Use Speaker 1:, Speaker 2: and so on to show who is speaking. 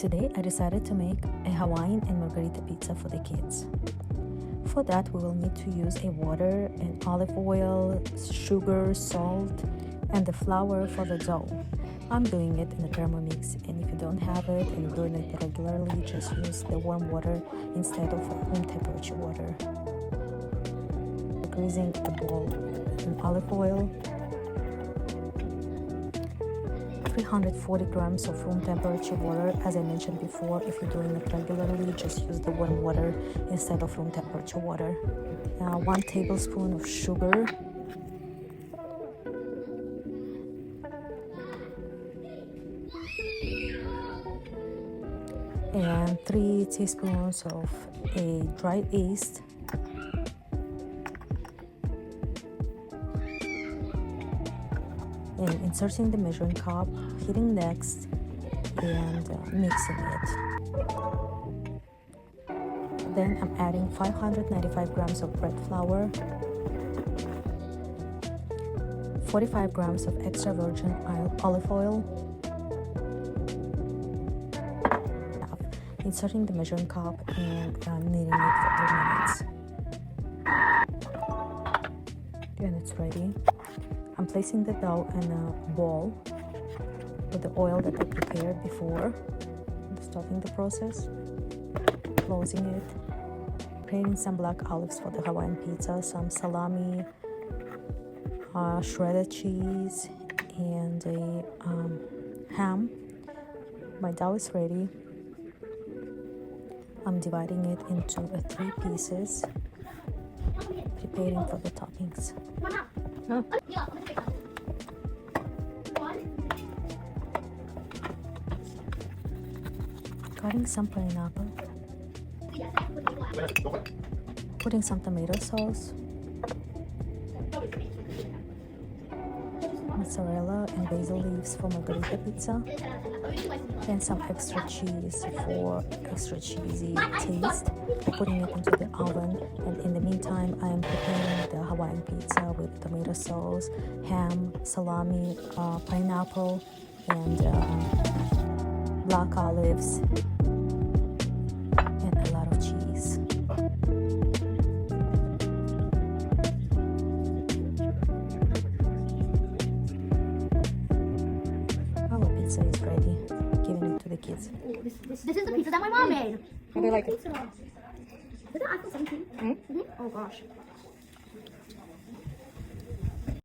Speaker 1: Today I decided to make a Hawaiian and margarita pizza for the kids. For that we will need to use a water and olive oil, sugar, salt, and the flour for the dough. I'm doing it in a Thermomix, and if you don't have it and you're doing it regularly, just use the warm water instead of room temperature water. Greasing the bowl in olive oil, 340 grams of room temperature water. As I mentioned before, if you're doing it regularly, just use the warm water instead of room temperature water. 1 tablespoon of sugar, and 3 teaspoons of a dry yeast, and inserting the measuring cup, heating next, and mixing it. Then I'm adding 595 grams of bread flour, 45 grams of extra virgin olive oil, inserting the measuring cup and kneading it for 3 minutes. And it's ready. I'm placing the dough in a bowl with the oil that I prepared before, starting the process, closing it, creating some black olives for the Hawaiian pizza, some salami, shredded cheese, and a ham. My dough is ready. I'm dividing it into 3 pieces, preparing for the toppings. Cutting some pineapple, putting some tomato sauce, mozzarella and basil leaves for margarita pizza, and some extra cheese for extra cheesy taste. Putting it into the oven, and in the meantime I am preparing the Hawaiian pizza with tomato sauce, ham, salami, pineapple, and black olives, and a lot of cheese. Our pizza is ready. Giving it to the kids.
Speaker 2: This is the pizza that my mom made.
Speaker 1: How do you like it?
Speaker 2: Is it iPhone 17? Mm-hmm. Oh gosh.